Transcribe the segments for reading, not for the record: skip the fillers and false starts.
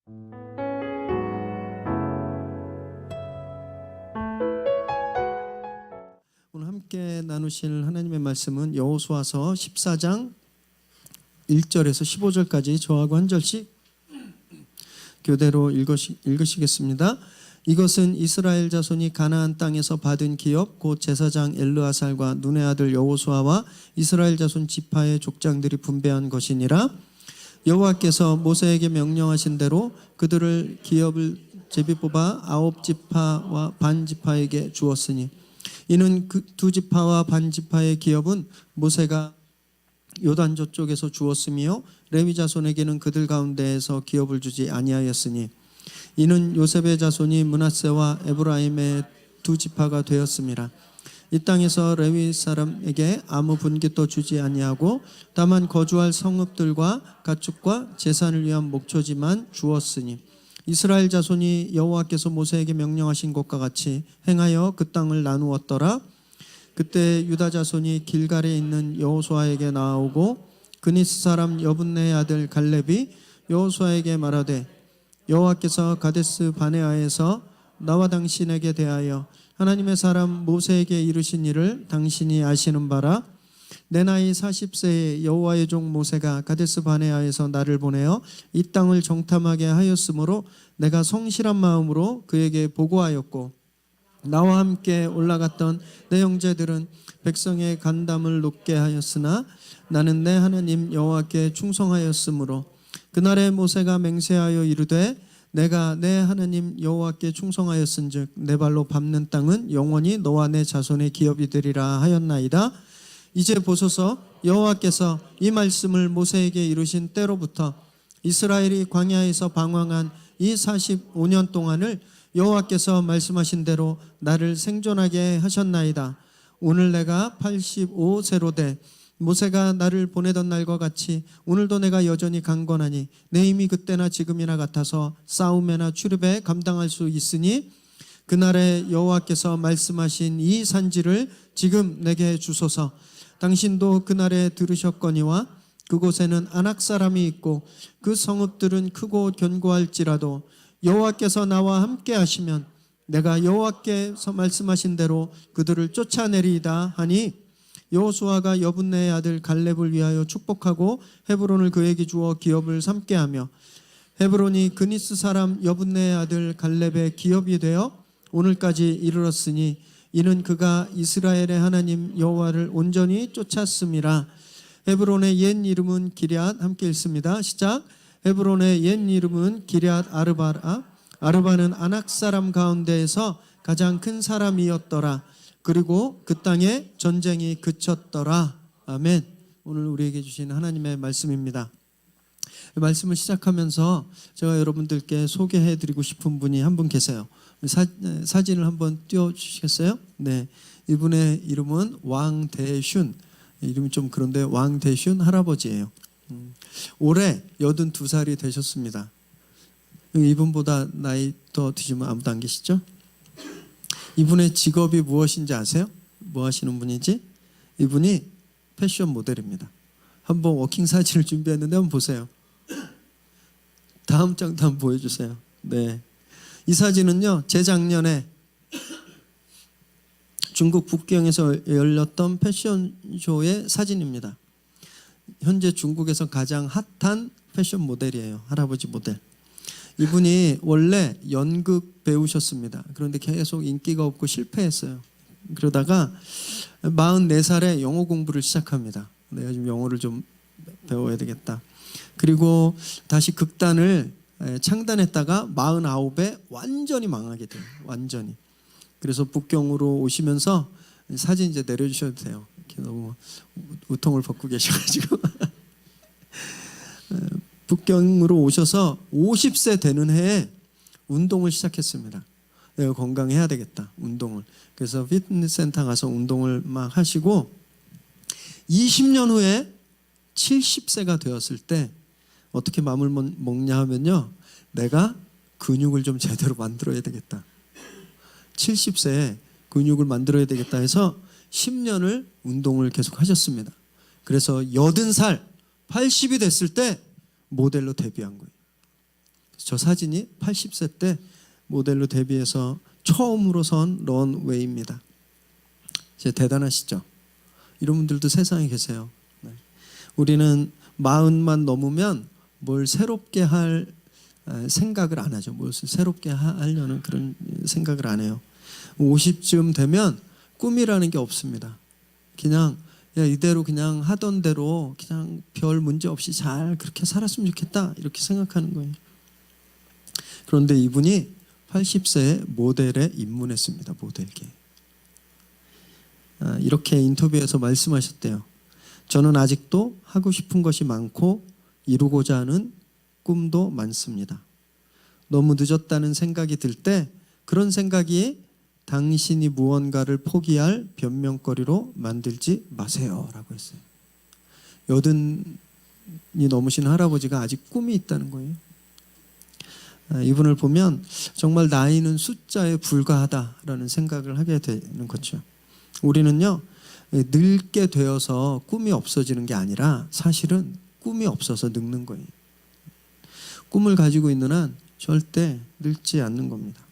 오늘 함께 나누실 하나님의 말씀은 여호수아서 14장 1절에서 15절까지 저하고 한 절씩 교대로 읽으시겠습니다. 이것은 이스라엘 자손이 가나안 땅에서 받은 기업 곧 제사장 엘르아살과 눈의 아들 여호수아와 이스라엘 자손 지파의 족장들이 분배한 것이니라. 여호와께서 모세에게 명령하신 대로 그들을 기업을 제비 뽑아 9지파와 반 지파에게 주었으니 이는 그 2지파와 반 지파의 기업은 모세가 요단 저쪽에서 주었으며 레위 자손에게는 그들 가운데에서 기업을 주지 아니하였으니 이는 요셉의 자손이 므낫세와 에브라임의 2지파가 되었음이라. 이 땅에서 레위 사람에게 아무 분깃도 주지 아니하고 다만 거주할 성읍들과 가축과 제산을 위한 목초지만 주었으니 이스라엘 자손이 여호와께서 모세에게 명령하신 것과 같이 행하여 그 땅을 나누었더라. 그때 유다 자손이 길갈에 있는 여호수아에게 나아오고 그니스 사람 여분네의 아들 갈렙이 여호수아에게 말하되 여호와께서 가데스 바네아에서 나와 당신에게 대하여 하나님의 사람 모세에게 이르신 일을 당신이 아시는 바라. 내 나이 40세에 여호와의 종 모세가 가데스 바네아에서 나를 보내어 이 땅을 정탐하게 하였으므로 내가 성실한 마음으로 그에게 보고하였고 나와 함께 올라갔던 내 형제들은 백성의 간담을 높게 하였으나 나는 내 하나님 여호와께 충성하였으므로 그날에 모세가 맹세하여 이르되 내가 내 하나님 여호와께 충성하였은즉 내 발로 밟는 땅은 영원히 너와 내 자손의 기업이 되리라 하였나이다. 이제 보소서 여호와께서 이 말씀을 모세에게 이루신 때로부터 이스라엘이 광야에서 방황한 이 45년 동안을 여호와께서 말씀하신 대로 나를 생존하게 하셨나이다. 오늘 내가 85세로 돼 모세가 나를 보내던 날과 같이 오늘도 내가 여전히 강건하니 내 힘이 그때나 지금이나 같아서 싸움에나 출입에 감당할 수 있으니 그날에 여호와께서 말씀하신 이 산지를 지금 내게 주소서. 당신도 그날에 들으셨거니와 그곳에는 아낙 사람이 있고 그 성읍들은 크고 견고할지라도 여호와께서 나와 함께 하시면 내가 여호와께서 말씀하신 대로 그들을 쫓아내리이다 하니 여호수아가 여분네의 아들 갈렙을 위하여 축복하고 헤브론을 그에게 주어 기업을 삼게 하며 헤브론이 그니스 사람 여분네의 아들 갈렙의 기업이 되어 오늘까지 이르렀으니 이는 그가 이스라엘의 하나님 여호와를 온전히 쫓았음이라. 헤브론의 옛 이름은 기럇. 함께 읽습니다. 시작. 헤브론의 옛 이름은 기럇 아르바라. 아르바는 아낙 사람 가운데에서 가장 큰 사람이었더라. 그리고 그 땅에 전쟁이 그쳤더라. 아멘. 오늘 우리에게 주신 하나님의 말씀입니다. 말씀을 시작하면서 제가 여러분들께 소개해드리고 싶은 분이 한 분 계세요. 사진을 한번 띄워주시겠어요? 네, 이분의 이름은 왕대슌. 이름이 좀 그런데 왕대슌 할아버지예요. 올해 82살이 되셨습니다. 이분보다 나이 더 드시면 아무도 안 계시죠? 이분의 직업이 무엇인지 아세요? 뭐 하시는 분인지? 이분이 패션 모델입니다. 한번 워킹 사진을 준비했는데 한번 보세요. 다음 장도 한번 보여주세요. 네, 이 사진은요 재작년에 중국 북경에서 열렸던 패션쇼의 사진입니다. 현재 중국에서 가장 핫한 패션 모델이에요. 할아버지 모델. 이분이 원래 연극 배우셨습니다. 그런데 계속 인기가 없고 실패했어요. 그러다가 44살에 영어 공부를 시작합니다. 내가 지금 영어를 좀 배워야 되겠다. 그리고 다시 극단을 창단했다가 49에 완전히 망하게 돼요. 완전히. 그래서 북경으로 오시면서 사진 이제 내려주셔도 돼요. 이렇게 너무 우통을 벗고 계셔가지고 북경으로 오셔서 50세 되는 해에 운동을 시작했습니다. 내가 건강해야 되겠다. 운동을. 그래서 피트니스 센터 가서 운동을 막 하시고 20년 후에 70세가 되었을 때 어떻게 마음을 먹냐 하면요, 내가 근육을 좀 제대로 만들어야 되겠다. 70세에 근육을 만들어야 되겠다 해서 10년을 운동을 계속 하셨습니다. 그래서 80살, 80이 됐을 때 모델로 데뷔한 거예요. 저 사진이 80세 때 모델로 데뷔해서 처음으로 선 런웨이입니다. 이제 대단하시죠? 이런 분들도 세상에 계세요. 우리는 40만 넘으면 뭘 새롭게 할 생각을 안 하죠. 뭘 새롭게 하려는 그런 생각을 안 해요. 50쯤 되면 꿈이라는 게 없습니다. 그냥 이대로 그냥 하던 대로 그냥 별 문제 없이 잘 그렇게 살았으면 좋겠다 이렇게 생각하는 거예요. 그런데 이분이 80세에 모델에 입문했습니다. 모델계. 이렇게 인터뷰에서 말씀하셨대요. 저는 아직도 하고 싶은 것이 많고 이루고자 하는 꿈도 많습니다. 너무 늦었다는 생각이 들 때 그런 생각이 당신이 무언가를 포기할 변명거리로 만들지 마세요 라고 했어요. 80이 넘으신 할아버지가 아직 꿈이 있다는 거예요. 이분을 보면 정말 나이는 숫자에 불과하다라는 생각을 하게 되는 거죠. 우리는요, 늙게 되어서 꿈이 없어지는 게 아니라 사실은 꿈이 없어서 늙는 거예요. 꿈을 가지고 있는 한 절대 늙지 않는 겁니다.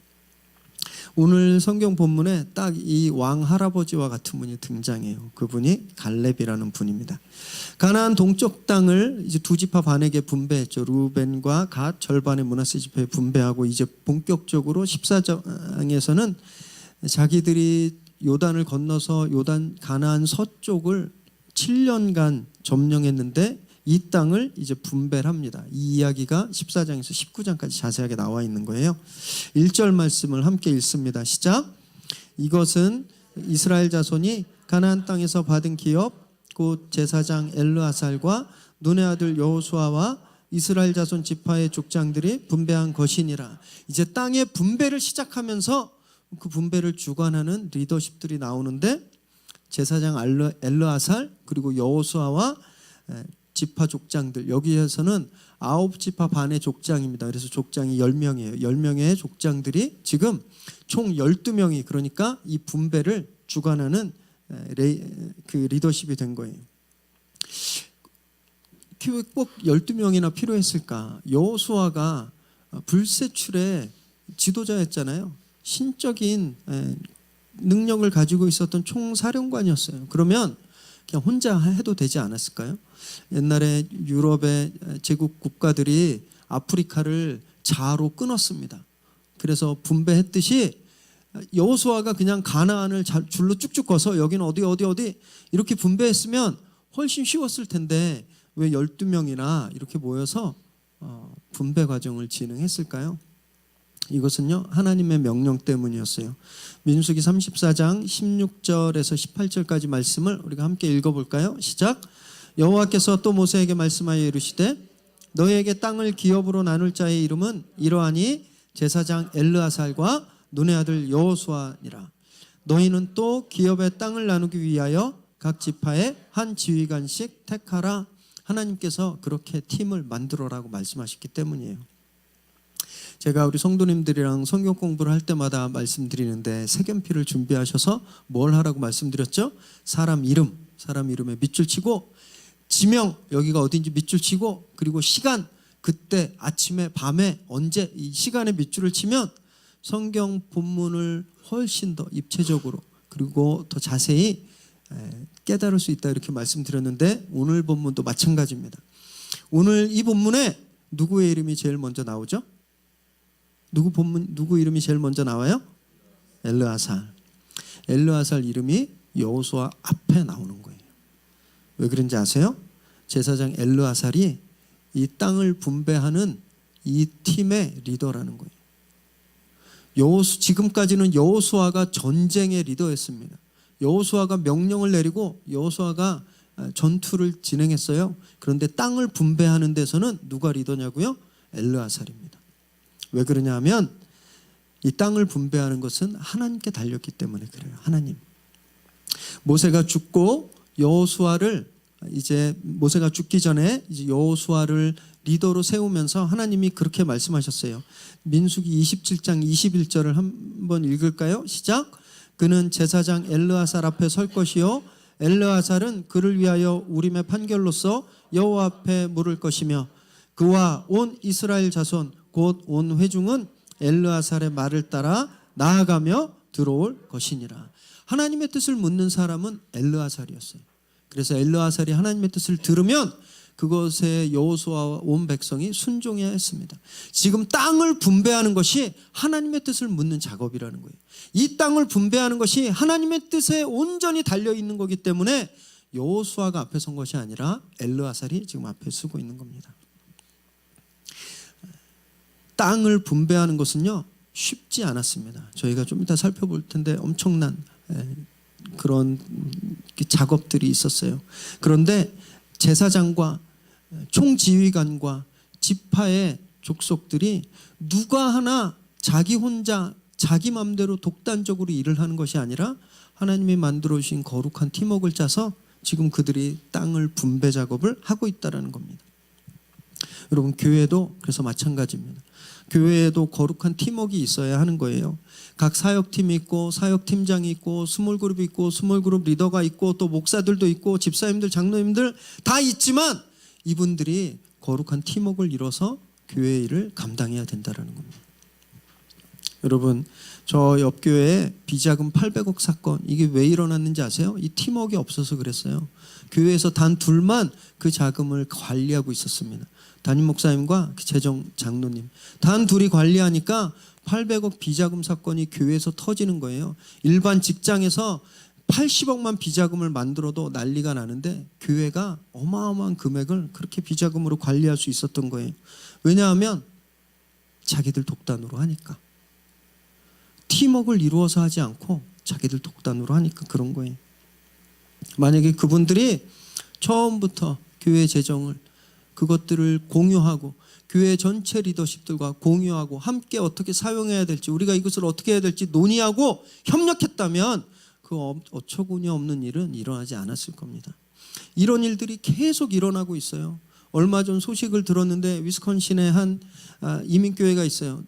오늘 성경 본문에 딱 이 왕 할아버지와 같은 분이 등장해요. 그분이 갈렙이라는 분입니다. 가나안 동쪽 땅을 이제 두 지파 반에게 분배했죠. 루벤과 갓 절반의 므낫세 지파에 분배하고 이제 본격적으로 14장에서는 자기들이 요단을 건너서 요단 가나안 서쪽을 7년간 점령했는데 이 땅을 이제 분배를 합니다. 이 이야기가 14장에서 19장까지 자세하게 나와 있는 거예요. 1절 말씀을 함께 읽습니다. 시작. 이것은 이스라엘 자손이 가나안 땅에서 받은 기업 곧 제사장 엘르아살과 눈의 아들 여호수아와 이스라엘 자손 지파의 족장들이 분배한 것이니라. 이제 땅의 분배를 시작하면서 그 분배를 주관하는 리더십들이 나오는데 제사장 엘르아살 그리고 여호수아와 지파 족장들, 여기에서는 9지파 반의 족장입니다. 그래서 족장이 10명이에요. 10명의 족장들이 지금 총 12명이 그러니까 이 분배를 주관하는 그 리더십이 된 거예요. 꼭 12명이나 필요했을까? 여호수아가 불세출의 지도자였잖아요. 신적인 능력을 가지고 있었던 총사령관이었어요. 그러면 그냥 혼자 해도 되지 않았을까요? 옛날에 유럽의 제국 국가들이 아프리카를 자로 끊었습니다. 그래서 분배했듯이 여호수아가 그냥 가나안을 줄로 쭉쭉 꺼서 여기는 어디 이렇게 분배했으면 훨씬 쉬웠을 텐데 왜 12명이나 이렇게 모여서 분배 과정을 진행했을까요? 이것은요 하나님의 명령 때문이었어요. 민수기 34장 16절에서 18절까지 말씀을 우리가 함께 읽어볼까요? 시작. 여호와께서 또 모세에게 말씀하여 이르시되 너희에게 땅을 기업으로 나눌 자의 이름은 이러하니 제사장 엘르아살과 눈의 아들 여호수아니라. 너희는 또 기업의 땅을 나누기 위하여 각 지파에 한 지휘관씩 택하라. 하나님께서 그렇게 팀을 만들어라고 말씀하셨기 때문이에요. 제가 우리 성도님들이랑 성경 공부를 할 때마다 말씀드리는데 색연필을 준비하셔서 뭘 하라고 말씀드렸죠? 사람 이름에 밑줄 치고 지명, 여기가 어딘지 밑줄 치고 그리고 시간, 그때 아침에 밤에 언제 이 시간에 밑줄을 치면 성경 본문을 훨씬 더 입체적으로 그리고 더 자세히 깨달을 수 있다 이렇게 말씀드렸는데 오늘 본문도 마찬가지입니다. 오늘 이 본문에 누구의 이름이 제일 먼저 나오죠? 누구 이름이 제일 먼저 나와요? 엘르아살. 엘르아살 이름이 여호수아 앞에 나오는 거예요. 왜 그런지 아세요? 제사장 엘르아살이 이 땅을 분배하는 이 팀의 리더라는 거예요. 지금까지는 여호수아가 전쟁의 리더였습니다. 여호수아가 명령을 내리고 여호수아가 전투를 진행했어요. 그런데 땅을 분배하는 데서는 누가 리더냐고요? 엘르아살입니다. 왜 그러냐 하면 이 땅을 분배하는 것은 하나님께 달렸기 때문에 그래요. 하나님. 모세가 죽고 모세가 죽기 전에 이제 여호수아를 리더로 세우면서 하나님이 그렇게 말씀하셨어요. 민수기 27장 21절을 한번 읽을까요? 시작. 그는 제사장 엘르아살 앞에 설 것이요 엘르아살은 그를 위하여 우림의 판결로서 여호와 앞에 물을 것이며 그와 온 이스라엘 자손 곧 온 회중은 엘르아살의 말을 따라 나아가며 들어올 것이니라. 하나님의 뜻을 묻는 사람은 엘르아살이었어요. 그래서 엘르아살이 하나님의 뜻을 들으면 그것에 여호수아와 온 백성이 순종해야 했습니다. 지금 땅을 분배하는 것이 하나님의 뜻을 묻는 작업이라는 거예요. 이 땅을 분배하는 것이 하나님의 뜻에 온전히 달려있는 거기 때문에 여호수아가 앞에 선 것이 아니라 엘르아살이 지금 앞에 서고 있는 겁니다. 땅을 분배하는 것은요 쉽지 않았습니다. 저희가 좀 이따 살펴볼 텐데 엄청난 그런 작업들이 있었어요. 그런데 제사장과 총지휘관과 지파의 족속들이 누가 하나 자기 혼자 자기 마음대로 독단적으로 일을 하는 것이 아니라 하나님이 만들어 주신 거룩한 팀워크를 짜서 지금 그들이 땅을 분배 작업을 하고 있다는 겁니다. 여러분 교회도 그래서 마찬가지입니다. 교회에도 거룩한 팀워크가 있어야 하는 거예요. 각 사역팀이 있고 사역팀장이 있고 스몰그룹이 있고 스몰그룹 리더가 있고 또 목사들도 있고 집사님들 장로님들 다 있지만 이분들이 거룩한 팀워크를 이뤄서 교회 일을 감당해야 된다는 겁니다. 여러분 저 옆 교회에 비자금 800억 사건 이게 왜 일어났는지 아세요? 이 팀워크가 없어서 그랬어요. 교회에서 단 둘만 그 자금을 관리하고 있었습니다. 담임 목사님과 재정 장로님 단 둘이 관리하니까 800억 비자금 사건이 교회에서 터지는 거예요. 일반 직장에서 80억만 비자금을 만들어도 난리가 나는데 교회가 어마어마한 금액을 그렇게 비자금으로 관리할 수 있었던 거예요. 왜냐하면 자기들 독단으로 하니까. 팀워크를 이루어서 하지 않고 자기들 독단으로 하니까 그런 거예요. 만약에 그분들이 처음부터 교회 재정을 그것들을 공유하고 교회 전체 리더십들과 공유하고 함께 어떻게 사용해야 될지 우리가 이것을 어떻게 해야 될지 논의하고 협력했다면 그 어처구니 없는 일은 일어나지 않았을 겁니다. 이런 일들이 계속 일어나고 있어요. 얼마 전 소식을 들었는데 위스콘신에 한 이민교회가 있어요.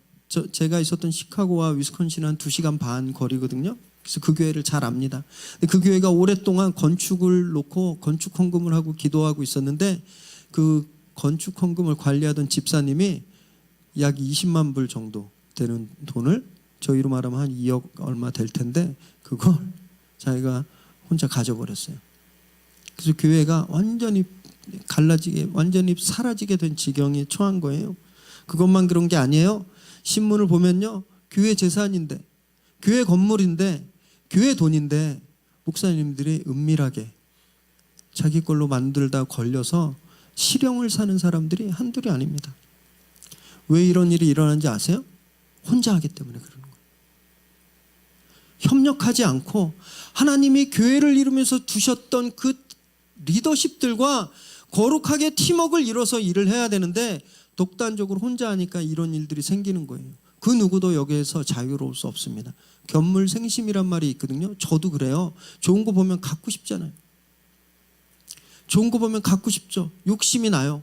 제가 있었던 시카고와 위스콘신은 한 2시간 반 거리거든요. 그래서 그 교회를 잘 압니다. 그 교회가 오랫동안 건축을 놓고 건축 헌금을 하고 기도하고 있었는데 그 건축 헌금을 관리하던 집사님이 약 20만 불 정도 되는 돈을 저희로 말하면 한 2억 얼마 될 텐데 그걸 자기가 혼자 가져버렸어요. 그래서 교회가 완전히 갈라지게 완전히 사라지게 된 지경에 처한 거예요. 그것만 그런 게 아니에요. 신문을 보면요 교회 재산인데 교회 건물인데 교회 돈인데 목사님들이 은밀하게 자기 걸로 만들다 걸려서 실형을 사는 사람들이 한둘이 아닙니다. 왜 이런 일이 일어나는지 아세요? 혼자 하기 때문에 그러는 거예요. 협력하지 않고 하나님이 교회를 이루면서 두셨던 그 리더십들과 거룩하게 팀워크를 이뤄서 일을 해야 되는데 독단적으로 혼자 하니까 이런 일들이 생기는 거예요. 그 누구도 여기에서 자유로울 수 없습니다. 견물생심이란 말이 있거든요. 저도 그래요. 좋은 거 보면 갖고 싶잖아요. 좋은 거 보면 갖고 싶죠. 욕심이 나요.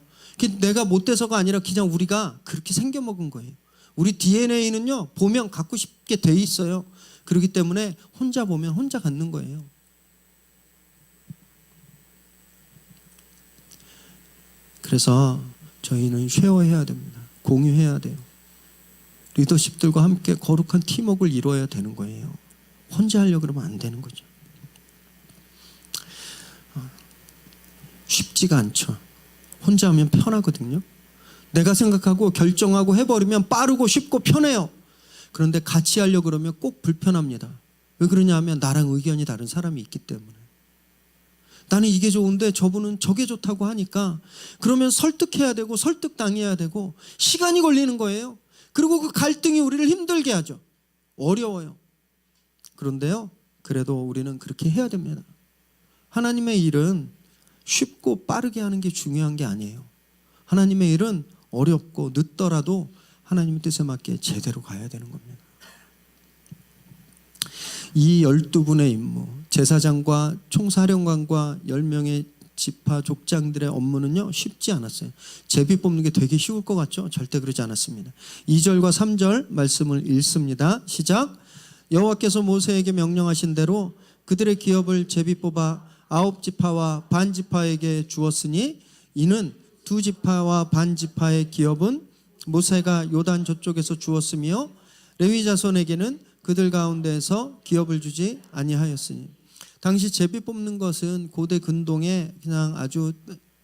내가 못돼서가 아니라 그냥 우리가 그렇게 생겨먹은 거예요. 우리 DNA는요 보면 갖고 싶게 돼 있어요. 그렇기 때문에 혼자 보면 혼자 갖는 거예요. 그래서 저희는 쉐어해야 됩니다. 공유해야 돼요. 리더십들과 함께 거룩한 팀워크를 이루어야 되는 거예요. 혼자 하려고 그러면 안 되는 거죠. 쉽지가 않죠. 혼자 하면 편하거든요. 내가 생각하고 결정하고 해버리면 빠르고 쉽고 편해요. 그런데 같이 하려고 그러면 꼭 불편합니다. 왜 그러냐 하면 나랑 의견이 다른 사람이 있기 때문에. 나는 이게 좋은데 저분은 저게 좋다고 하니까 그러면 설득해야 되고 설득당해야 되고 시간이 걸리는 거예요. 그리고 그 갈등이 우리를 힘들게 하죠. 어려워요. 그런데요 그래도 우리는 그렇게 해야 됩니다. 하나님의 일은 쉽고 빠르게 하는 게 중요한 게 아니에요. 하나님의 일은 어렵고 늦더라도 하나님의 뜻에 맞게 제대로 가야 되는 겁니다. 이 12분의 임무, 제사장과 총사령관과 10명의 지파 족장들의 업무는요 쉽지 않았어요. 제비 뽑는 게 되게 쉬울 것 같죠? 절대 그러지 않았습니다. 2절과 3절 말씀을 읽습니다. 시작. 여호와께서 모세에게 명령하신 대로 그들의 기업을 제비 뽑아 9지파와 반지파에게 주었으니 이는 2지파와 반지파의 기업은 모세가 요단 저쪽에서 주었으며 레위 자손에게는 그들 가운데에서 기업을 주지 아니하였으니. 당시 제비 뽑는 것은 고대 근동에 그냥 아주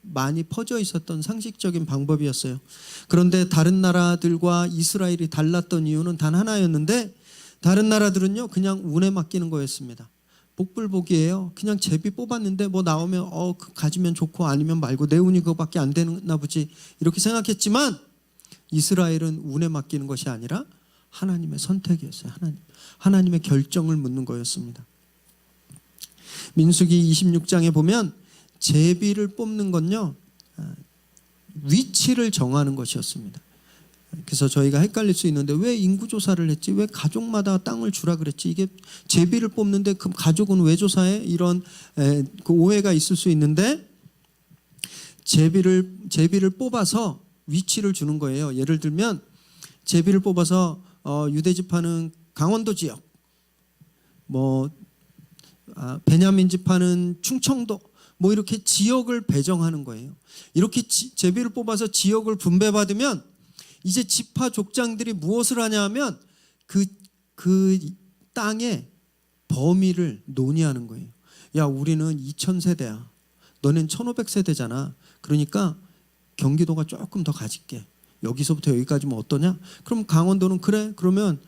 많이 퍼져 있었던 상식적인 방법이었어요. 그런데 다른 나라들과 이스라엘이 달랐던 이유는 단 하나였는데, 다른 나라들은요 그냥 운에 맡기는 거였습니다. 복불복이에요. 그냥 제비 뽑았는데 뭐 나오면 가지면 좋고 아니면 말고 내 운이 그거밖에 안 되나 보지 이렇게 생각했지만, 이스라엘은 운에 맡기는 것이 아니라 하나님의 선택이었어요. 하나님의 결정을 묻는 거였습니다. 민수기 26장에 보면 제비를 뽑는 건요 위치를 정하는 것이었습니다. 그래서 저희가 헷갈릴 수 있는데 왜 인구조사를 했지? 왜 가족마다 땅을 주라 그랬지? 이게 제비를 뽑는데 그 가족은 왜 조사해? 이런 그 오해가 있을 수 있는데, 제비를 뽑아서 위치를 주는 거예요. 예를 들면 제비를 뽑아서 유대 지파는 강원도 지역, 베냐민 지파는 충청도, 이렇게 지역을 배정하는 거예요. 이렇게 제비를 뽑아서 지역을 분배받으면 이제 지파 족장들이 무엇을 하냐 하면 그 땅의 범위를 논의하는 거예요. 야, 우리는 2000세대야. 너는 1500세대잖아. 그러니까 경기도가 조금 더 가질게. 여기서부터 여기까지면 어떠냐? 그럼 강원도는 그래? 그러면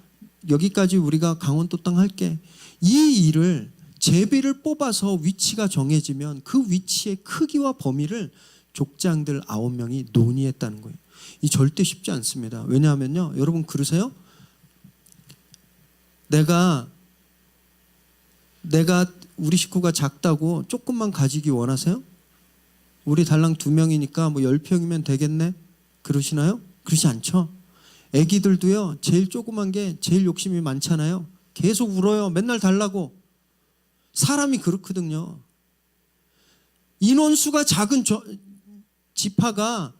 여기까지 우리가 강원도 땅 할게. 이 일을 제비를 뽑아서 위치가 정해지면 그 위치의 크기와 범위를 족장들 9명이 논의했다는 거예요. 이 절대 쉽지 않습니다. 왜냐하면요, 여러분 그러세요? 내가 우리 식구가 작다고 조금만 가지기 원하세요? 우리 달랑 2명이니까 10평이면 되겠네? 그러시나요? 그러지 않죠. 애기들도요 제일 조그만 게 제일 욕심이 많잖아요. 계속 울어요. 맨날 달라고. 사람이 그렇거든요. 인원수가 작은 지파가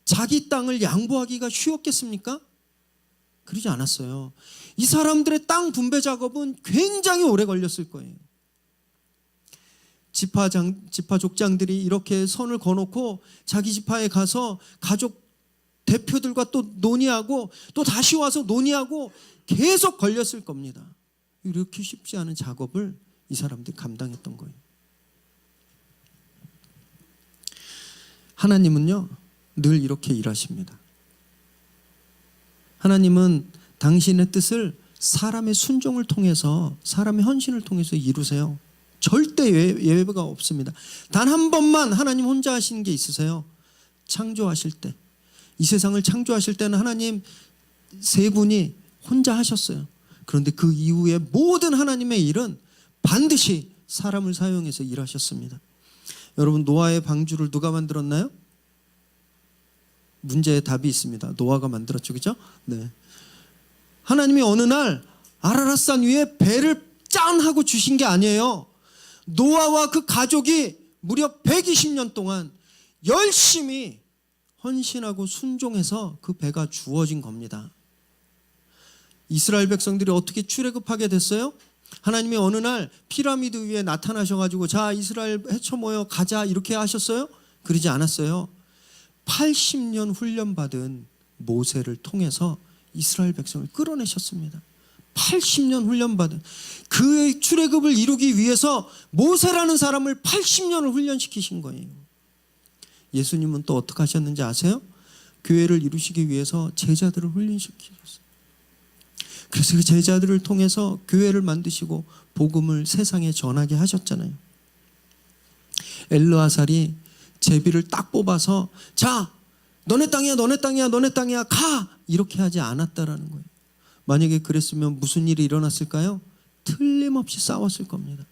자기 땅을 양보하기가 쉬웠겠습니까? 그러지 않았어요. 이 사람들의 땅 분배 작업은 굉장히 오래 걸렸을 거예요. 지파 족장들이 이렇게 선을 거놓고 자기 지파에 가서 가족 대표들과 또 논의하고 또 다시 와서 논의하고 계속 걸렸을 겁니다. 이렇게 쉽지 않은 작업을 이 사람들이 감당했던 거예요. 하나님은요 늘 이렇게 일하십니다. 하나님은 당신의 뜻을 사람의 순종을 통해서, 사람의 헌신을 통해서 이루세요. 절대 예외가 없습니다. 단 한 번만 하나님 혼자 하시는 게 있으세요. 창조하실 때, 이 세상을 창조하실 때는 하나님 세 분이 혼자 하셨어요. 그런데 그 이후에 모든 하나님의 일은 반드시 사람을 사용해서 일하셨습니다. 여러분, 노아의 방주를 누가 만들었나요? 문제의 답이 있습니다. 노아가 만들었죠, 그죠? 네. 하나님이 어느 날 아라랏산 위에 배를 짠 하고 주신 게 아니에요. 노아와 그 가족이 무려 120년 동안 열심히 헌신하고 순종해서 그 배가 주어진 겁니다. 이스라엘 백성들이 어떻게 출애굽하게 됐어요? 하나님이 어느 날 피라미드 위에 나타나셔가지고 자, 이스라엘 헤쳐 모여 가자 이렇게 하셨어요? 그러지 않았어요. 80년 훈련받은 모세를 통해서 이스라엘 백성을 끌어내셨습니다. 80년 훈련받은 그 출애굽을 이루기 위해서 모세라는 사람을 80년을 훈련시키신 거예요. 예수님은 또 어떻게 하셨는지 아세요? 교회를 이루시기 위해서 제자들을 훈련시키셨어요. 그래서 그 제자들을 통해서 교회를 만드시고 복음을 세상에 전하게 하셨잖아요. 엘르아살이 제비를 딱 뽑아서 자, 너네 땅이야, 너네 땅이야, 너네 땅이야, 가! 이렇게 하지 않았다라는 거예요. 만약에 그랬으면 무슨 일이 일어났을까요? 틀림없이 싸웠을 겁니다.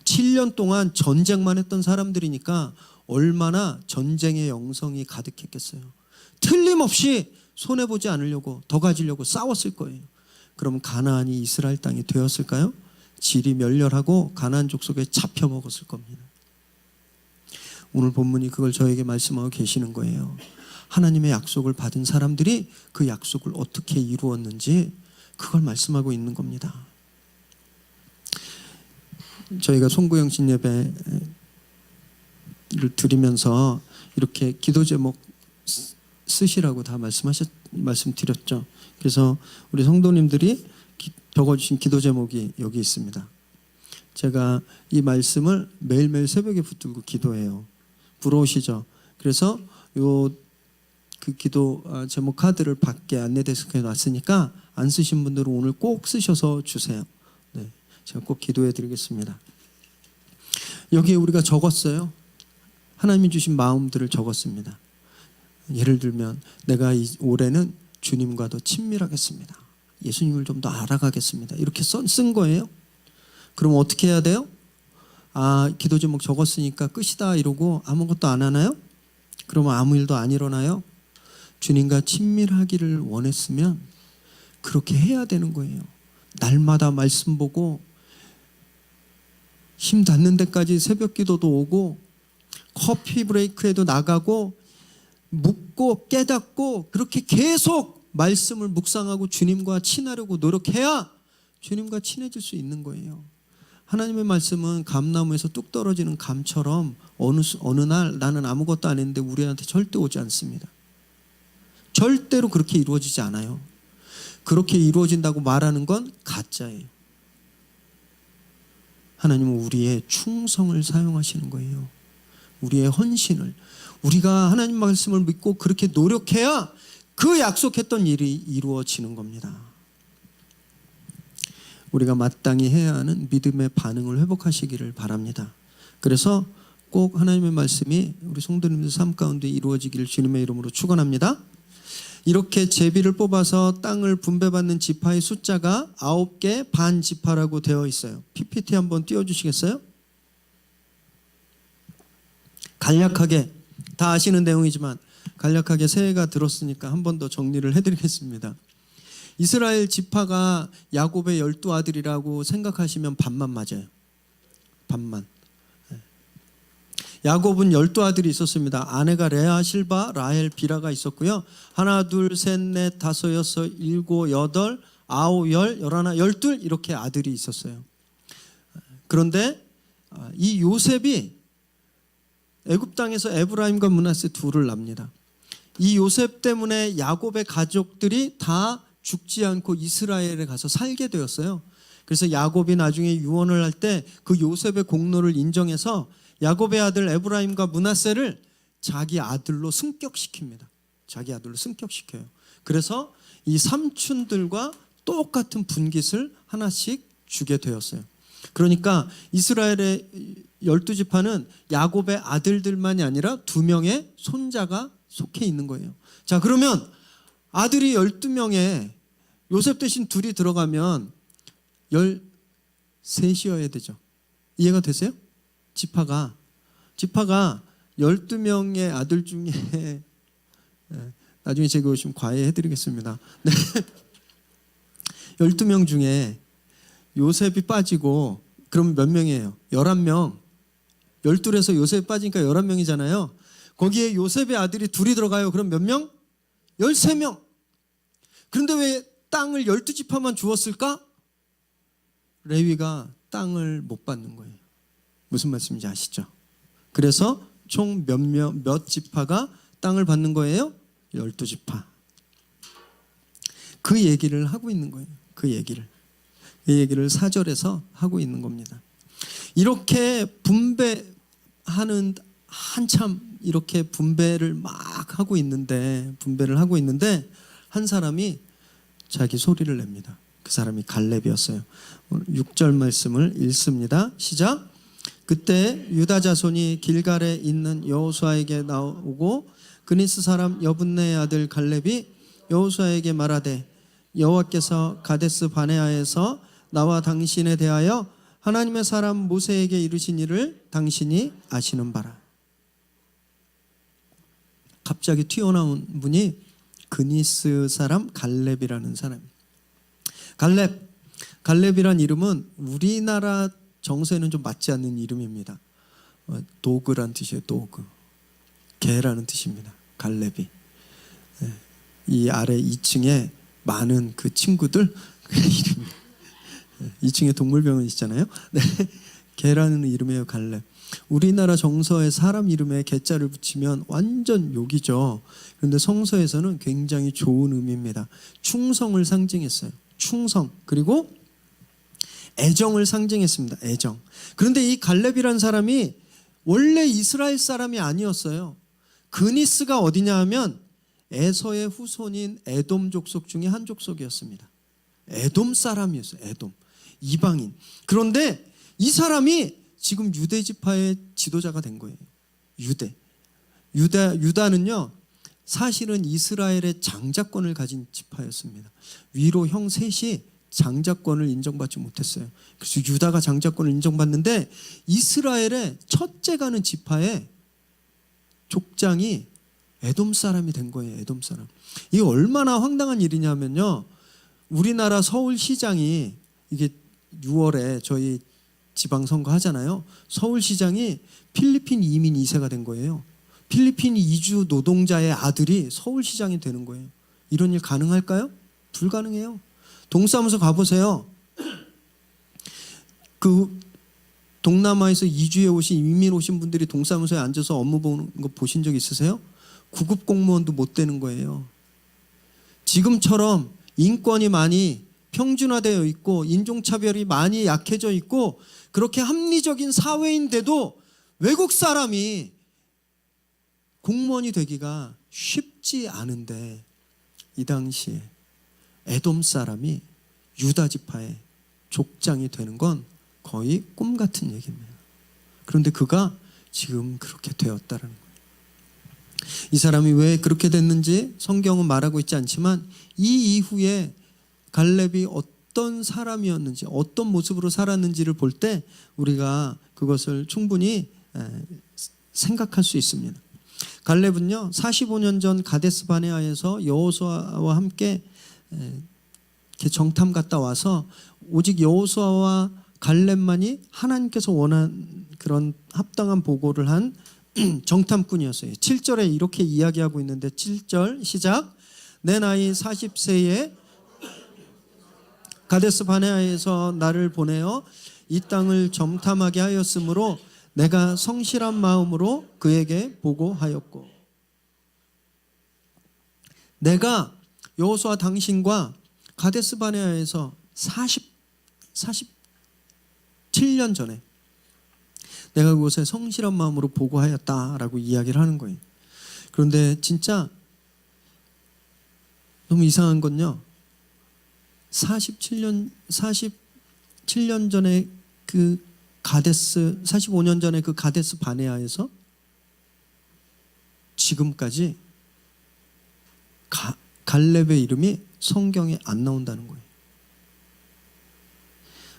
7년 동안 전쟁만 했던 사람들이니까 얼마나 전쟁의 영성이 가득했겠어요. 틀림없이 손해보지 않으려고, 더 가지려고 싸웠을 거예요. 그럼 가나안이 이스라엘 땅이 되었을까요? 질이 멸렬하고 가나안 족속에 잡혀 먹었을 겁니다. 오늘 본문이 그걸 저에게 말씀하고 계시는 거예요. 하나님의 약속을 받은 사람들이 그 약속을 어떻게 이루었는지 그걸 말씀하고 있는 겁니다. 저희가 송구영신 예배를 드리면서 이렇게 기도 제목 쓰시라고 다 말씀하셨 말씀드렸죠. 그래서 우리 성도님들이 적어주신 기도 제목이 여기 있습니다. 제가 이 말씀을 매일매일 새벽에 붙들고 기도해요. 부러우시죠? 그래서 그 기도 제목 카드를 밖에 안내데스크에 놨으니까 안 쓰신 분들은 오늘 꼭 쓰셔서 주세요. 네, 제가 꼭 기도해 드리겠습니다. 여기에 우리가 적었어요. 하나님이 주신 마음들을 적었습니다. 예를 들면 내가 올해는 주님과 더 친밀하겠습니다. 예수님을 좀 더 알아가겠습니다. 이렇게 쓴 거예요. 그럼 어떻게 해야 돼요? 기도 제목 적었으니까 끝이다 이러고 아무것도 안 하나요? 그러면 아무 일도 안 일어나요? 주님과 친밀하기를 원했으면 그렇게 해야 되는 거예요. 날마다 말씀 보고 힘 닿는 데까지 새벽 기도도 오고 커피 브레이크에도 나가고 묻고 깨닫고 그렇게 계속 말씀을 묵상하고 주님과 친하려고 노력해야 주님과 친해질 수 있는 거예요. 하나님의 말씀은 감나무에서 뚝 떨어지는 감처럼 어느 날 나는 아무것도 안 했는데 우리한테 절대 오지 않습니다. 절대로 그렇게 이루어지지 않아요. 그렇게 이루어진다고 말하는 건 가짜예요. 하나님은 우리의 충성을 사용하시는 거예요. 우리의 헌신을. 우리가 하나님 말씀을 믿고 그렇게 노력해야 그 약속했던 일이 이루어지는 겁니다. 우리가 마땅히 해야 하는 믿음의 반응을 회복하시기를 바랍니다. 그래서 꼭 하나님의 말씀이 우리 성도님들 삶 가운데 이루어지기를 주님의 이름으로 축원합니다. 이렇게 제비를 뽑아서 땅을 분배받는 지파의 숫자가 9개 반 지파라고 되어 있어요. PPT 한번 띄워주시겠어요? 간략하게 다 아시는 내용이지만 간략하게 새해가 들었으니까 한 번 더 정리를 해드리겠습니다. 이스라엘 지파가 야곱의 12아들이라고 생각하시면 반만 맞아요. 반만. 야곱은 12아들이 있었습니다. 아내가 레아, 실바, 라헬, 비라가 있었고요. 하나, 둘, 셋, 넷, 다섯, 여섯, 일곱, 여덟, 아홉, 열, 열하나, 열둘 이렇게 아들이 있었어요. 그런데 이 요셉이 애굽 땅에서 에브라임과 므낫세 둘을 납니다. 이 요셉 때문에 야곱의 가족들이 다 죽지 않고 이스라엘에 가서 살게 되었어요. 그래서 야곱이 나중에 유언을 할 때 그 요셉의 공로를 인정해서 야곱의 아들 에브라임과 므낫세를 자기 아들로 승격시킵니다. 자기 아들로 승격시켜요. 그래서 이 삼촌들과 똑같은 분깃을 하나씩 주게 되었어요. 그러니까 이스라엘의 12지파는 야곱의 아들들만이 아니라 2명의 손자가 속해 있는 거예요. 자, 그러면 아들이 12명에 요셉 대신 둘이 들어가면 13이어야 되죠. 이해가 되세요? 지파가 12명의 아들 중에 나중에 제가 오시면 과외해드리겠습니다. 네. 12명 중에 요셉이 빠지고 그럼 몇 명이에요? 11명. 12에서 요셉이 빠지니까 11명이잖아요. 거기에 요셉의 아들이 둘이 들어가요. 그럼 몇 명? 13명. 그런데 왜 땅을 12지파만 주었을까? 레위가 땅을 못 받는 거예요. 무슨 말씀인지 아시죠? 그래서 총 몇 지파가 땅을 받는 거예요? 12지파. 그 얘기를 하고 있는 거예요. 그 얘기를 4절에서 하고 있는 겁니다. 이렇게 분배하는 한참 이렇게 분배를 하고 있는데 한 사람이 자기 소리를 냅니다. 그 사람이 갈렙이었어요. 6절 말씀을 읽습니다. 시작. 그때 유다 자손이 길갈에 있는 여호수아에게 나오고 그니스 사람 여분네의 아들 갈렙이 여호수아에게 말하되 여호와께서 가데스 바네아에서 나와 당신에 대하여 하나님의 사람 모세에게 이르신 일을 당신이 아시는 바라. 갑자기 튀어나온 분이 그니스 사람 갈렙이라는 사람입니다. 갈렙이란 이름은 우리나라 정서에는 좀 맞지 않는 이름입니다. 도그란 뜻이에요. 도그. 개라는 뜻입니다. 갈렙이. 이 아래 2층에 많은 그 친구들 이름입니다. 2층에 동물병원 있잖아요. 네. 개라는 이름이에요. 갈렙. 우리나라 정서에 사람 이름에 개자를 붙이면 완전 욕이죠. 그런데 성서에서는 굉장히 좋은 의미입니다. 충성을 상징했어요. 충성. 그리고 애정을 상징했습니다. 애정. 그런데 이 갈렙이란 사람이 원래 이스라엘 사람이 아니었어요. 그니스가 어디냐 하면 에서의 후손인 에돔 족속 중에 한 족속이었습니다. 에돔 사람이었어요. 에돔. 이방인. 그런데 이 사람이 지금 유대 지파의 지도자가 된 거예요. 유다는요, 사실은 이스라엘의 장자권을 가진 지파였습니다. 위로 형 셋이 장자권을 인정받지 못했어요. 그래서 유다가 장자권을 인정받는데 이스라엘의 첫째 가는 지파의 족장이 에돔 사람이 된 거예요. 에돔 사람. 이게 얼마나 황당한 일이냐면요. 우리나라 서울시장이 이게 6월에 저희 지방선거 하잖아요. 서울시장이 필리핀 이민 2세가 된 거예요. 필리핀 이주 노동자의 아들이 서울시장이 되는 거예요. 이런 일 가능할까요? 불가능해요. 동사무소 가보세요. 그 동남아에서 이주해 오신 이민 오신 분들이 동사무소에 앉아서 업무 보는 거 보신 적 있으세요? 구급 공무원도 못 되는 거예요. 지금처럼 인권이 많이 평준화되어 있고 인종차별이 많이 약해져 있고 그렇게 합리적인 사회인데도 외국 사람이 공무원이 되기가 쉽지 않은데 이 당시에 에돔 사람이 유다 지파의 족장이 되는 건 거의 꿈 같은 얘기입니다. 그런데 그가 지금 그렇게 되었다는 거예요. 이 사람이 왜 그렇게 됐는지 성경은 말하고 있지 않지만 이 이후에 갈렙이 어떤 사람이었는지 어떤 모습으로 살았는지를 볼 때 우리가 그것을 충분히 생각할 수 있습니다. 갈렙은요 45년 전 가데스 바네아에서 여호수아와 함께 이렇게 정탐 갔다 와서 오직 여호수아와 갈렙만이 하나님께서 원한 그런 합당한 보고를 한 정탐꾼이었어요. 7절에 이렇게 이야기하고 있는데 7절 시작. 내 나이 40세에 가데스 바네아에서 나를 보내어 이 땅을 정탐하게 하였으므로 내가 성실한 마음으로 그에게 보고하였고 내가 여호수아 당신과 가데스 바네아에서 47년 전에 내가 그곳에 성실한 마음으로 보고하였다라고 이야기를 하는 거예요. 그런데 진짜 너무 이상한 건요. 47년 전에 그 가데스 45년 전에 그 가데스 바네아에서 지금까지 갈렙의 이름이 성경에 안 나온다는 거예요.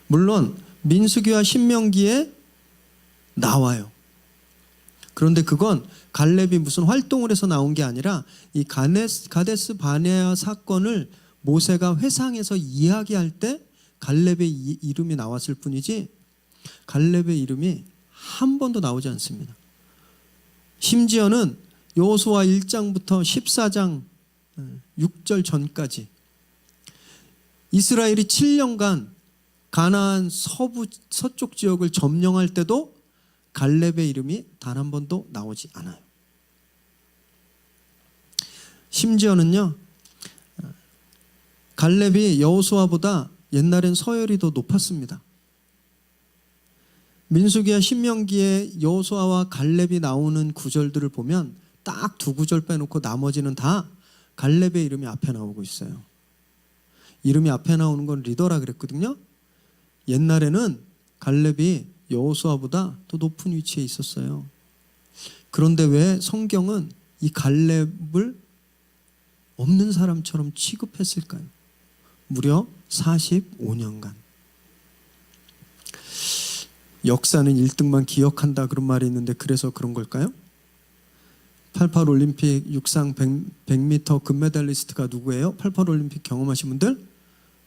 물론 민수기와 신명기에 나와요. 그런데 그건 갈렙이 무슨 활동을 해서 나온 게 아니라 이 가데스 바네아 사건을 모세가 회상해서 이야기할 때 갈렙의 이름이 나왔을 뿐이지 갈렙의 이름이 한 번도 나오지 않습니다. 심지어는 여호수아 1장부터 14장 6절 전까지 이스라엘이 7년간 가나안 서쪽 지역을 점령할 때도 갈렙의 이름이 단 한 번도 나오지 않아요. 심지어는요 갈렙이 여호수아보다 옛날엔 서열이 더 높았습니다. 민수기와 신명기에 여호수아와 갈렙이 나오는 구절들을 보면 딱 두 구절 빼놓고 나머지는 다 갈렙의 이름이 앞에 나오고 있어요. 이름이 앞에 나오는 건 리더라 그랬거든요. 옛날에는 갈렙이 여호수아보다 더 높은 위치에 있었어요. 그런데 왜 성경은 이 갈렙을 없는 사람처럼 취급했을까요? 무려 45년간. 역사는 1등만 기억한다 그런 말이 있는데 그래서 그런 걸까요? 88 올림픽 육상 100m 금메달리스트가 누구예요? 88 올림픽 경험하신 분들?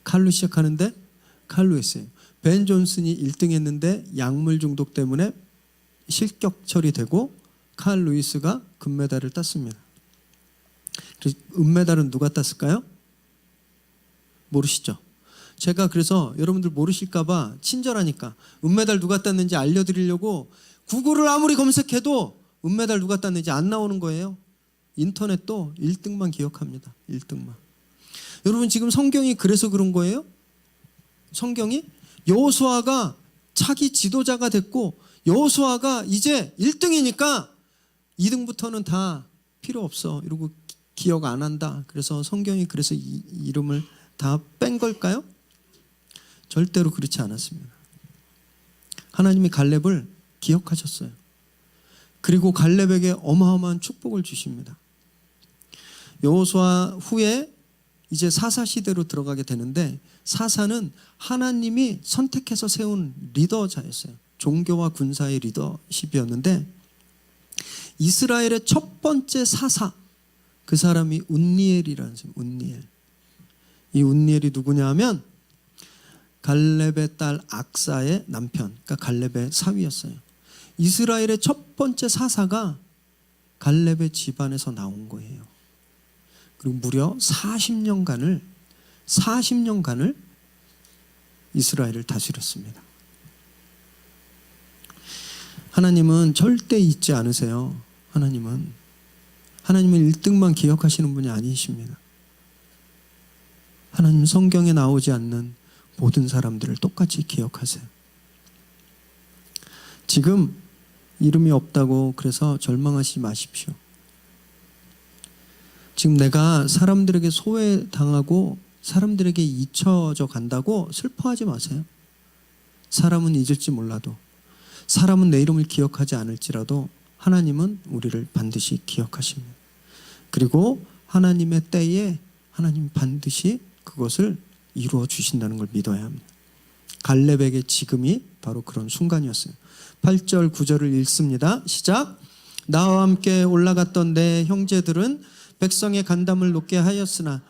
칼로 시작하는데 칼로 했어요. 벤 존슨이 1등 했는데 약물 중독 때문에 실격 처리되고 칼 루이스가 금메달을 땄습니다. 그래서 은메달은 누가 땄을까요? 모르시죠? 제가 그래서 여러분들 모르실까봐 친절하니까 은메달 누가 땄는지 알려드리려고 구글을 아무리 검색해도 은메달 누가 땄는지 안 나오는 거예요. 인터넷도 1등만 기억합니다. 1등만. 여러분 지금 성경이 그래서 그런 거예요? 성경이 여호수아가 차기 지도자가 됐고 여호수아가 이제 1등이니까 2등부터는 다 필요 없어 이러고 기억 안 한다. 그래서 성경이 그래서 이 이름을 다 뺀 걸까요? 절대로 그렇지 않았습니다. 하나님이 갈렙을 기억하셨어요. 그리고 갈렙에게 어마어마한 축복을 주십니다. 여호수아 후에 이제 사사 시대로 들어가게 되는데 사사는 하나님이 선택해서 세운 리더자였어요. 종교와 군사의 리더십이었는데 이스라엘의 첫 번째 사사 그 사람이 운니엘이라는 사람. 운니엘. 이 운니엘이 누구냐 하면 갈렙의 딸 악사의 남편, 그러니까 갈렙의 사위였어요. 이스라엘의 첫 번째 사사가 갈렙의 집안에서 나온 거예요. 그리고 무려 40년간을 이스라엘을 다스렸습니다. 하나님은 절대 잊지 않으세요. 하나님은 1등만 기억하시는 분이 아니십니다. 하나님 성경에 나오지 않는 모든 사람들을 똑같이 기억하세요. 지금 이름이 없다고 그래서 절망하지 마십시오. 지금 내가 사람들에게 소외당하고 사람들에게 잊혀져 간다고 슬퍼하지 마세요. 사람은 잊을지 몰라도 사람은 내 이름을 기억하지 않을지라도 하나님은 우리를 반드시 기억하십니다. 그리고 하나님의 때에 하나님 반드시 그것을 이루어 주신다는 걸 믿어야 합니다. 갈렙에게 지금이 바로 그런 순간이었어요. 8절 9절을 읽습니다. 시작. 나와 함께 올라갔던 내 형제들은 백성의 간담을 높게 하였으나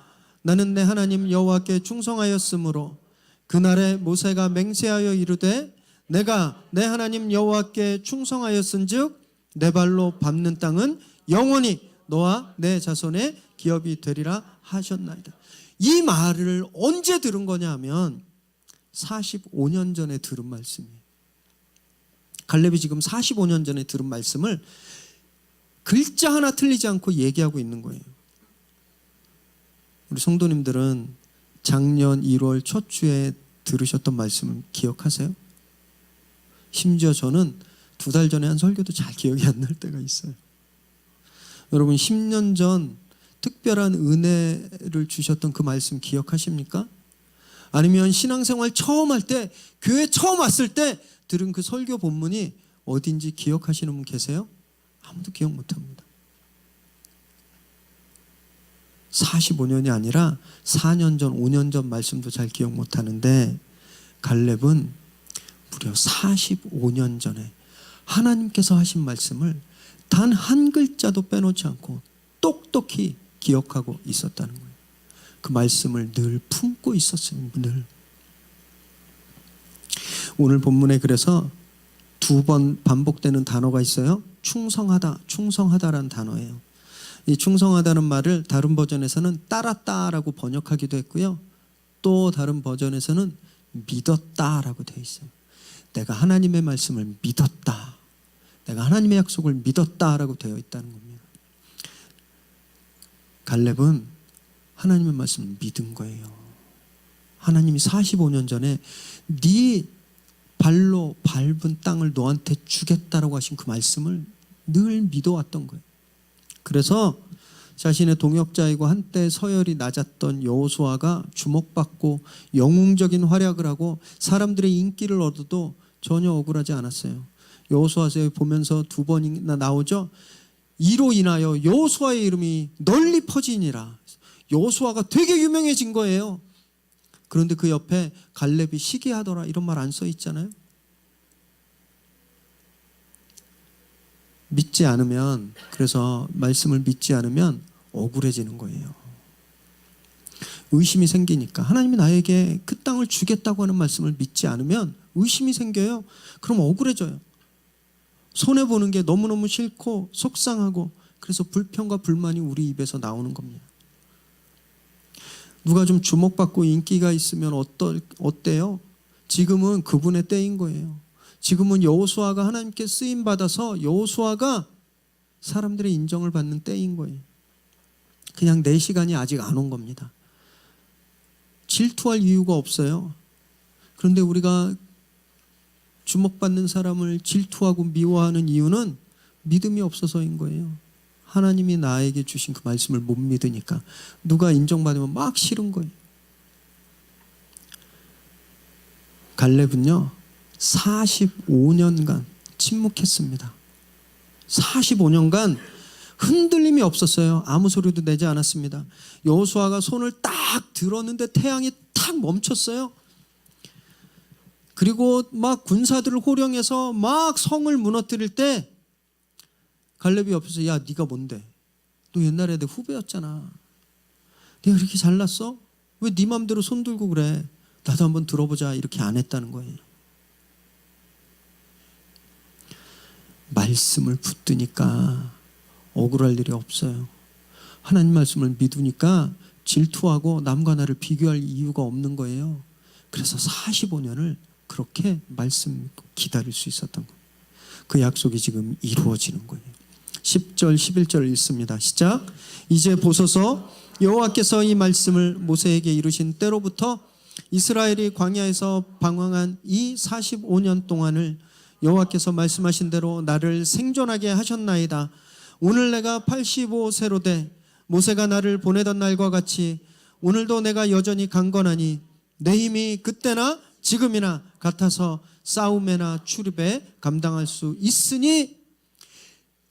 나는 내 하나님 여호와께 충성하였으므로 그날에 모세가 맹세하여 이르되 내가 내 하나님 여호와께 충성하였은즉 내 발로 밟는 땅은 영원히 너와 내 자손의 기업이 되리라 하셨나이다. 이 말을 언제 들은 거냐 하면 45년 전에 들은 말씀이에요. 갈렙이 지금 45년 전에 들은 말씀을 글자 하나 틀리지 않고 얘기하고 있는 거예요. 우리 성도님들은 작년 1월 첫 주에 들으셨던 말씀을 기억하세요? 심지어 저는 2달 전에 한 설교도 잘 기억이 안 날 때가 있어요. 여러분 10년 전 특별한 은혜를 주셨던 그 말씀 기억하십니까? 아니면 신앙생활 처음 할 때, 교회 처음 왔을 때 들은 그 설교 본문이 어딘지 기억하시는 분 계세요? 아무도 기억 못합니다. 45년이 아니라 4년 전, 5년 전 말씀도 잘 기억 못하는데 갈렙은 무려 45년 전에 하나님께서 하신 말씀을 단 한 글자도 빼놓지 않고 똑똑히 기억하고 있었다는 거예요. 그 말씀을 늘 품고 있었어요. 늘. 오늘 본문에 그래서 2번 반복되는 단어가 있어요. 충성하다, 충성하다라는 단어예요. 이 충성하다는 말을 다른 버전에서는 따랐다라고 번역하기도 했고요. 또 다른 버전에서는 믿었다라고 되어 있어요. 내가 하나님의 말씀을 믿었다. 내가 하나님의 약속을 믿었다라고 되어 있다는 겁니다. 갈렙은 하나님의 말씀을 믿은 거예요. 하나님이 45년 전에 네 발로 밟은 땅을 너한테 주겠다라고 하신 그 말씀을 늘 믿어왔던 거예요. 그래서 자신의 동역자이고 한때 서열이 낮았던 여호수아가 주목받고 영웅적인 활약을 하고 사람들의 인기를 얻어도 전혀 억울하지 않았어요. 여호수아서에 보면서 2번이나 나오죠. 이로 인하여 여호수아의 이름이 널리 퍼지니라. 여호수아가 되게 유명해진 거예요. 그런데 그 옆에 갈렙이 시기하더라 이런 말 안 써 있잖아요. 믿지 않으면, 그래서 말씀을 믿지 않으면 억울해지는 거예요. 의심이 생기니까. 하나님이 나에게 그 땅을 주겠다고 하는 말씀을 믿지 않으면 의심이 생겨요. 그럼 억울해져요. 손해보는 게 너무너무 싫고 속상하고, 그래서 불평과 불만이 우리 입에서 나오는 겁니다. 누가 좀 주목받고 인기가 있으면 어때요? 지금은 그분의 때인 거예요. 지금은 여호수아가 하나님께 쓰임 받아서 여호수아가 사람들의 인정을 받는 때인 거예요. 그냥 내 시간이 아직 안 온 겁니다. 질투할 이유가 없어요. 그런데 우리가 주목받는 사람을 질투하고 미워하는 이유는 믿음이 없어서인 거예요. 하나님이 나에게 주신 그 말씀을 못 믿으니까. 누가 인정받으면 막 싫은 거예요. 갈렙은요 45년간 침묵했습니다. 45년간 흔들림이 없었어요. 아무 소리도 내지 않았습니다. 여호수아가 손을 딱 들었는데 태양이 탁 멈췄어요. 그리고 막 군사들을 호령해서 막 성을 무너뜨릴 때 갈렙이 옆에서 야 네가 뭔데? 너 옛날에 내 후배였잖아. 내가 그렇게 잘났어? 왜 네 맘대로 손 들고 그래? 나도 한번 들어보자. 이렇게 안 했다는 거예요. 말씀을 붙드니까 억울할 일이 없어요. 하나님 말씀을 믿으니까 질투하고 남과 나를 비교할 이유가 없는 거예요. 그래서 45년을 그렇게 말씀 기다릴 수 있었던 거예요. 그 약속이 지금 이루어지는 거예요. 10절 11절 읽습니다. 시작. 이제 보소서 여호와께서 이 말씀을 모세에게 이루신 때로부터 이스라엘이 광야에서 방황한 이 45년 동안을 여호와께서 말씀하신 대로 나를 생존하게 하셨나이다. 오늘 내가 85세로 돼 모세가 나를 보내던 날과 같이 오늘도 내가 여전히 강건하니 내 힘이 그때나 지금이나 같아서 싸움에나 출입에 감당할 수 있으니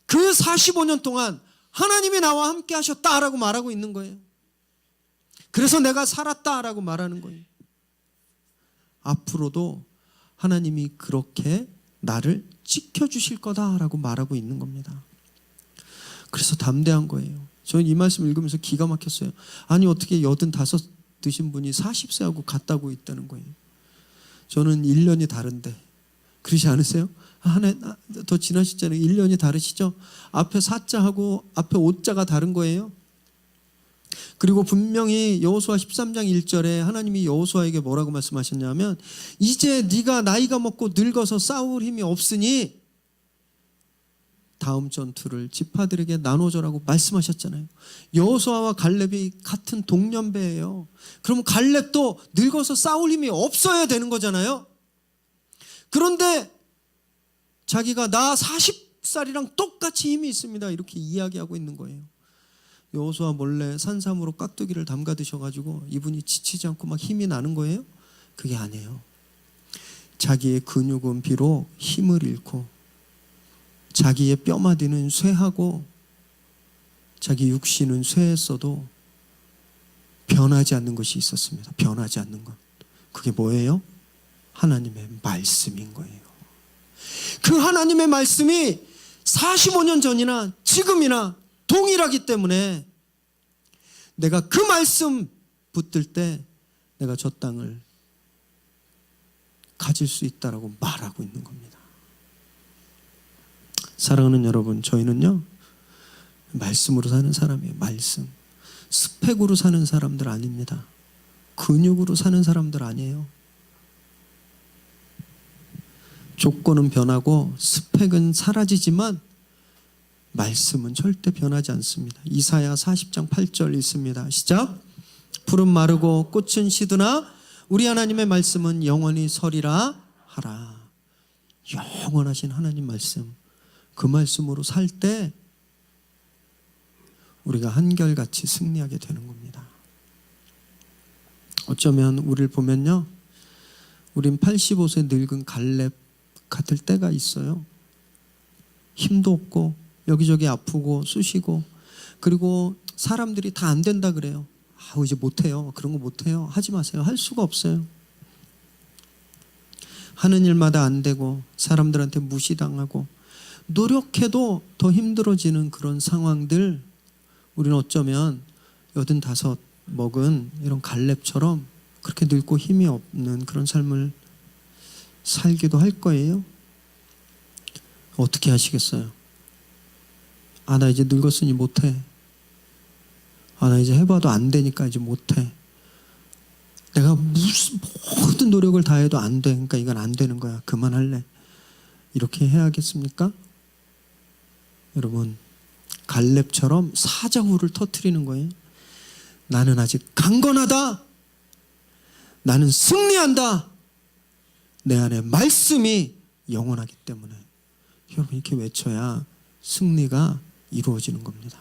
그 45년 동안 하나님이 나와 함께 하셨다라고 말하고 있는 거예요. 그래서 내가 살았다라고 말하는 거예요. 앞으로도 하나님이 그렇게 나를 지켜주실 거다라고 말하고 있는 겁니다. 그래서 담대한 거예요. 저는 이 말씀 읽으면서 기가 막혔어요. 아니 어떻게 85 드신 분이 40세하고 같다고 있다는 거예요. 저는 1년이 다른데 그러지 않으세요? 하나 더 지나셨잖아요. 1년이 다르시죠? 앞에 4자하고 앞에 5자가 다른 거예요. 그리고 분명히 여호수아 13장 1절에 하나님이 여호수아에게 뭐라고 말씀하셨냐면 이제 네가 나이가 먹고 늙어서 싸울 힘이 없으니 다음 전투를 지파들에게 나눠줘라고 말씀하셨잖아요. 여호수아와 갈렙이 같은 동년배예요. 그럼 갈렙도 늙어서 싸울 힘이 없어야 되는 거잖아요. 그런데 자기가 나 40살이랑 똑같이 힘이 있습니다. 이렇게 이야기하고 있는 거예요. 여호수아 몰래 산삼으로 깍두기를 담가 드셔가지고 이분이 지치지 않고 막 힘이 나는 거예요? 그게 아니에요. 자기의 근육은 비록 힘을 잃고 자기의 뼈마디는 쇠하고 자기 육신은 쇠했어도 변하지 않는 것이 있었습니다. 변하지 않는 것. 그게 뭐예요? 하나님의 말씀인 거예요. 그 하나님의 말씀이 45년 전이나 지금이나 동일하기 때문에 내가 그 말씀 붙들 때 내가 저 땅을 가질 수 있다라고 말하고 있는 겁니다. 사랑하는 여러분, 저희는요 말씀으로 사는 사람이에요. 말씀. 스펙으로 사는 사람들 아닙니다. 근육으로 사는 사람들 아니에요. 조건은 변하고 스펙은 사라지지만 말씀은 절대 변하지 않습니다. 이사야 40장 8절 읽습니다. 시작. 풀은 마르고 꽃은 시드나 우리 하나님의 말씀은 영원히 서리라 하라. 영원하신 하나님 말씀, 그 말씀으로 살 때 우리가 한결같이 승리하게 되는 겁니다. 어쩌면 우리를 보면요, 우린 85세 늙은 갈렙 같을 때가 있어요. 힘도 없고 여기저기 아프고 쑤시고, 그리고 사람들이 다 안 된다 그래요. 이제 못해요. 그런 거 못해요. 하지 마세요. 할 수가 없어요. 하는 일마다 안 되고 사람들한테 무시당하고 노력해도 더 힘들어지는 그런 상황들, 우리는 어쩌면 85 먹은 이런 갈렙처럼 그렇게 늙고 힘이 없는 그런 삶을 살기도 할 거예요. 어떻게 하시겠어요? 나 이제 늙었으니 못해. 나 이제 해봐도 안 되니까 이제 못해. 내가 무슨 모든 노력을 다해도 안 돼. 그러니까 이건 안 되는 거야. 그만할래. 이렇게 해야겠습니까? 여러분, 갈렙처럼 사자후를 터뜨리는 거예요. 나는 아직 강건하다. 나는 승리한다. 내 안에 말씀이 영원하기 때문에. 여러분, 이렇게 외쳐야 승리가 이루어지는 겁니다.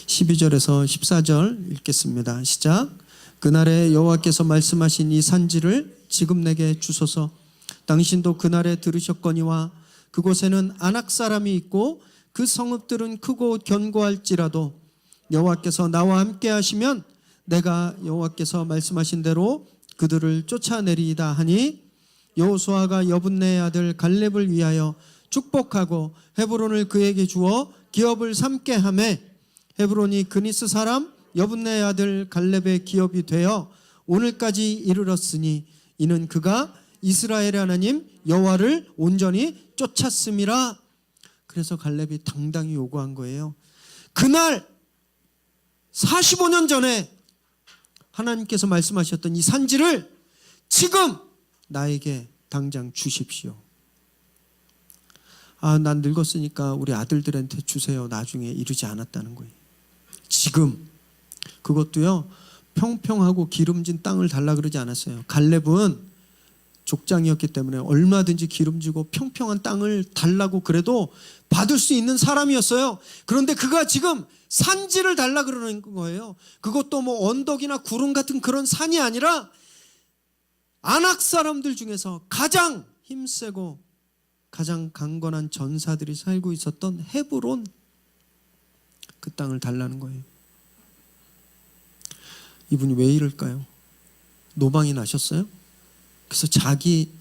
12절에서 14절 읽겠습니다. 시작. 그날에 여호와께서 말씀하신 이 산지를 지금 내게 주소서. 당신도 그날에 들으셨거니와 그곳에는 아낙 사람이 있고 그 성읍들은 크고 견고할지라도 여호와께서 나와 함께 하시면 내가 여호와께서 말씀하신 대로 그들을 쫓아내리이다 하니 여호수아가 여분네의 아들 갈렙을 위하여 축복하고 헤브론을 그에게 주어 기업을 삼게 하매 헤브론이 그니스 사람 여분네의 아들 갈렙의 기업이 되어 오늘까지 이르렀으니 이는 그가 이스라엘의 하나님 여호와를 온전히 쫓았음이라. 그래서 갈렙이 당당히 요구한 거예요. 그날 45년 전에 하나님께서 말씀하셨던 이 산지를 지금 나에게 당장 주십시오. 난 늙었으니까 우리 아들들한테 주세요. 나중에 이르지 않았다는 거예요. 지금. 그것도요, 평평하고 기름진 땅을 달라 그러지 않았어요. 갈렙은 족장이었기 때문에 얼마든지 기름지고 평평한 땅을 달라고 그래도 받을 수 있는 사람이었어요. 그런데 그가 지금 산지를 달라 그러는 거예요. 그것도 뭐 언덕이나 구름 같은 그런 산이 아니라 아낙 사람들 중에서 가장 힘세고 가장 강건한 전사들이 살고 있었던 헤브론, 그 땅을 달라는 거예요. 이분이 왜 이럴까요? 노방이 나셨어요? 그래서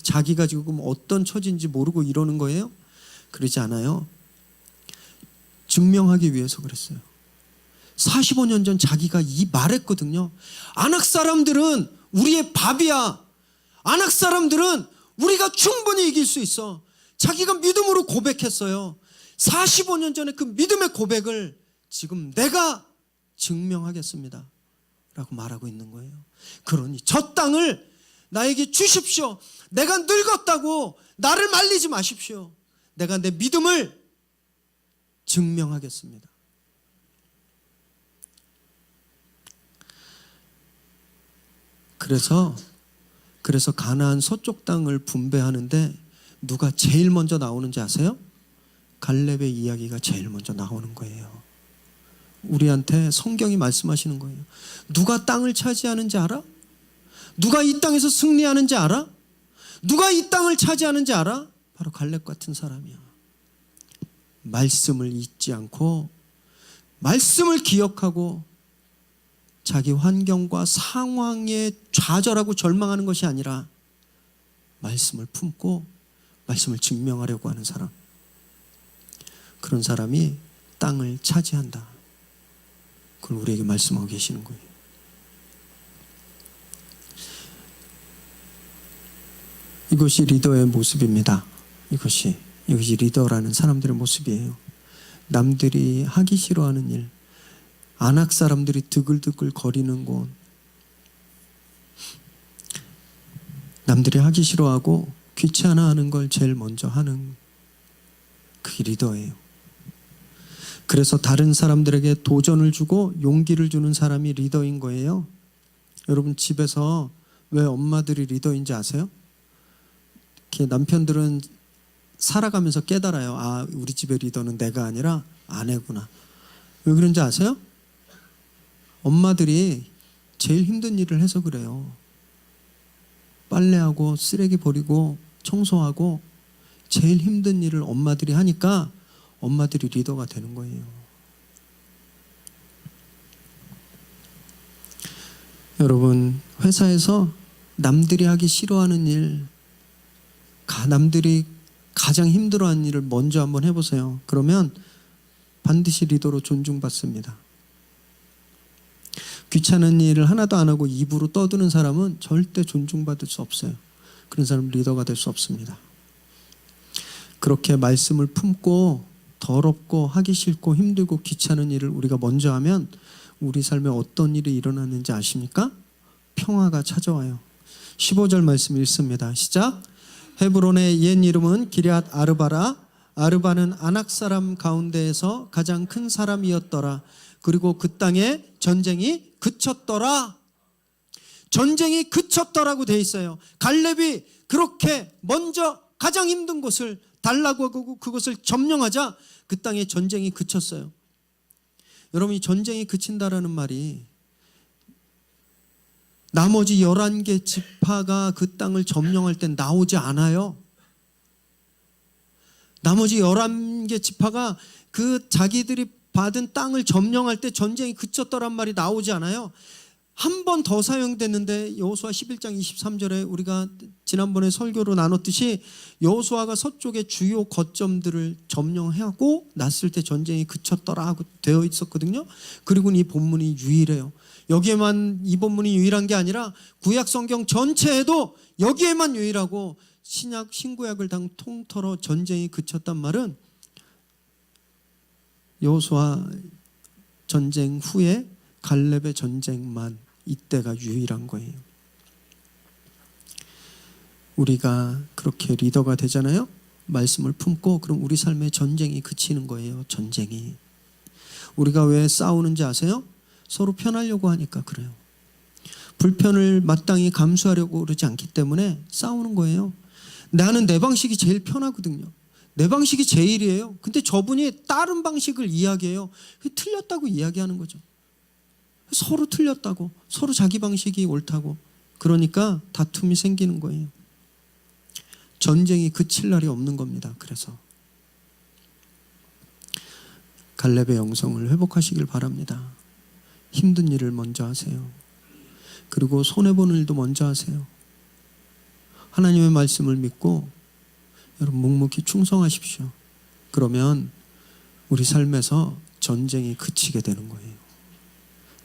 자기가 지금 어떤 처지인지 모르고 이러는 거예요? 그러지 않아요. 증명하기 위해서 그랬어요. 45년 전 자기가 말했거든요. 아낙 사람들은 우리의 밥이야. 아낙 사람들은 우리가 충분히 이길 수 있어. 자기가 믿음으로 고백했어요. 45년 전에 그 믿음의 고백을 지금 내가 증명하겠습니다 라고 말하고 있는 거예요. 그러니 저 땅을 나에게 주십시오. 내가 늙었다고 나를 말리지 마십시오. 내가 내 믿음을 증명하겠습니다. 그래서 가나안 서쪽 땅을 분배하는데 누가 제일 먼저 나오는지 아세요? 갈렙의 이야기가 제일 먼저 나오는 거예요. 우리한테 성경이 말씀하시는 거예요. 누가 땅을 차지하는지 알아? 누가 이 땅에서 승리하는지 알아? 누가 이 땅을 차지하는지 알아? 바로 갈렙 같은 사람이야. 말씀을 잊지 않고 말씀을 기억하고 자기 환경과 상황에 좌절하고 절망하는 것이 아니라 말씀을 품고 말씀을 증명하려고 하는 사람, 그런 사람이 땅을 차지한다. 그걸 우리에게 말씀하고 계시는 거예요. 이것이 리더의 모습입니다. 이것이 리더라는 사람들의 모습이에요. 남들이 하기 싫어하는 일, 아낙 사람들이 드글드글 거리는 곳, 남들이 하기 싫어하고 귀찮아하는 걸 제일 먼저 하는 그게 리더예요. 그래서 다른 사람들에게 도전을 주고 용기를 주는 사람이 리더인 거예요. 여러분, 집에서 왜 엄마들이 리더인지 아세요? 남편들은 살아가면서 깨달아요. 우리 집의 리더는 내가 아니라 아내구나. 왜 그런지 아세요? 엄마들이 제일 힘든 일을 해서 그래요. 빨래하고 쓰레기 버리고 청소하고 제일 힘든 일을 엄마들이 하니까 엄마들이 리더가 되는 거예요. 여러분, 회사에서 남들이 하기 싫어하는 일, 남들이 가장 힘들어하는 일을 먼저 한번 해보세요. 그러면 반드시 리더로 존중받습니다. 귀찮은 일을 하나도 안 하고 입으로 떠드는 사람은 절대 존중받을 수 없어요. 그런 사람은 리더가 될 수 없습니다. 그렇게 말씀을 품고 더럽고 하기 싫고 힘들고 귀찮은 일을 우리가 먼저 하면 우리 삶에 어떤 일이 일어나는지 아십니까? 평화가 찾아와요. 15절 말씀 읽습니다. 시작. 헤브론의 옛 이름은 기럇 아르바라. 아르바는 아낙 사람 가운데에서 가장 큰 사람이었더라. 그리고 그 땅에 전쟁이 그쳤더라. 전쟁이 그쳤더라고 돼 있어요. 갈렙이 그렇게 먼저 가장 힘든 곳을 달라고 하고 그것을 점령하자 그 땅에 전쟁이 그쳤어요. 여러분, 이 전쟁이 그친다라는 말이 나머지 11개 지파가 그 땅을 점령할 때 나오지 않아요. 나머지 11개 지파가 그 자기들이 받은 땅을 점령할 때 전쟁이 그쳤더란 말이 나오지 않아요. 한 번 더 사용됐는데 여호수아 11장 23절에 우리가 지난번에 설교로 나눴듯이 여호수아가 서쪽의 주요 거점들을 점령하고 났을 때 전쟁이 그쳤더라 하고 되어 있었거든요. 그리고 이 본문이 유일해요. 여기에만 이 본문이 유일한 게 아니라 구약 성경 전체에도 여기에만 유일하고 신약 신구약을 다 통틀어 전쟁이 그쳤단 말은 여호수아 전쟁 후에 갈렙의 전쟁만 이때가 유일한 거예요. 우리가 그렇게 리더가 되잖아요. 말씀을 품고 그럼 우리 삶의 전쟁이 그치는 거예요. 전쟁이. 우리가 왜 싸우는지 아세요? 서로 편하려고 하니까 그래요. 불편을 마땅히 감수하려고 그러지 않기 때문에 싸우는 거예요. 나는 내 방식이 제일 편하거든요. 내 방식이 제일이에요. 근데 저분이 다른 방식을 이야기해요. 틀렸다고 이야기하는 거죠. 서로 틀렸다고, 서로 자기 방식이 옳다고. 그러니까 다툼이 생기는 거예요. 전쟁이 그칠 날이 없는 겁니다. 그래서 갈렙의 영성을 회복하시길 바랍니다. 힘든 일을 먼저 하세요. 그리고 손해보는 일도 먼저 하세요. 하나님의 말씀을 믿고 여러분 묵묵히 충성하십시오. 그러면 우리 삶에서 전쟁이 그치게 되는 거예요.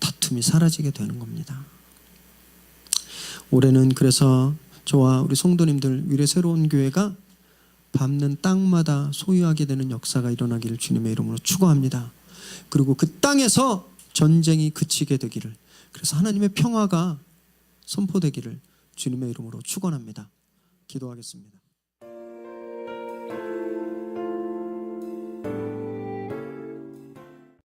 다툼이 사라지게 되는 겁니다. 올해는 그래서 저와 우리 성도님들 위례 새로운 교회가 밟는 땅마다 소유하게 되는 역사가 일어나기를 주님의 이름으로 축원합니다. 그리고 그 땅에서 전쟁이 그치게 되기를, 그래서 하나님의 평화가 선포되기를 주님의 이름으로 축원합니다. 기도하겠습니다.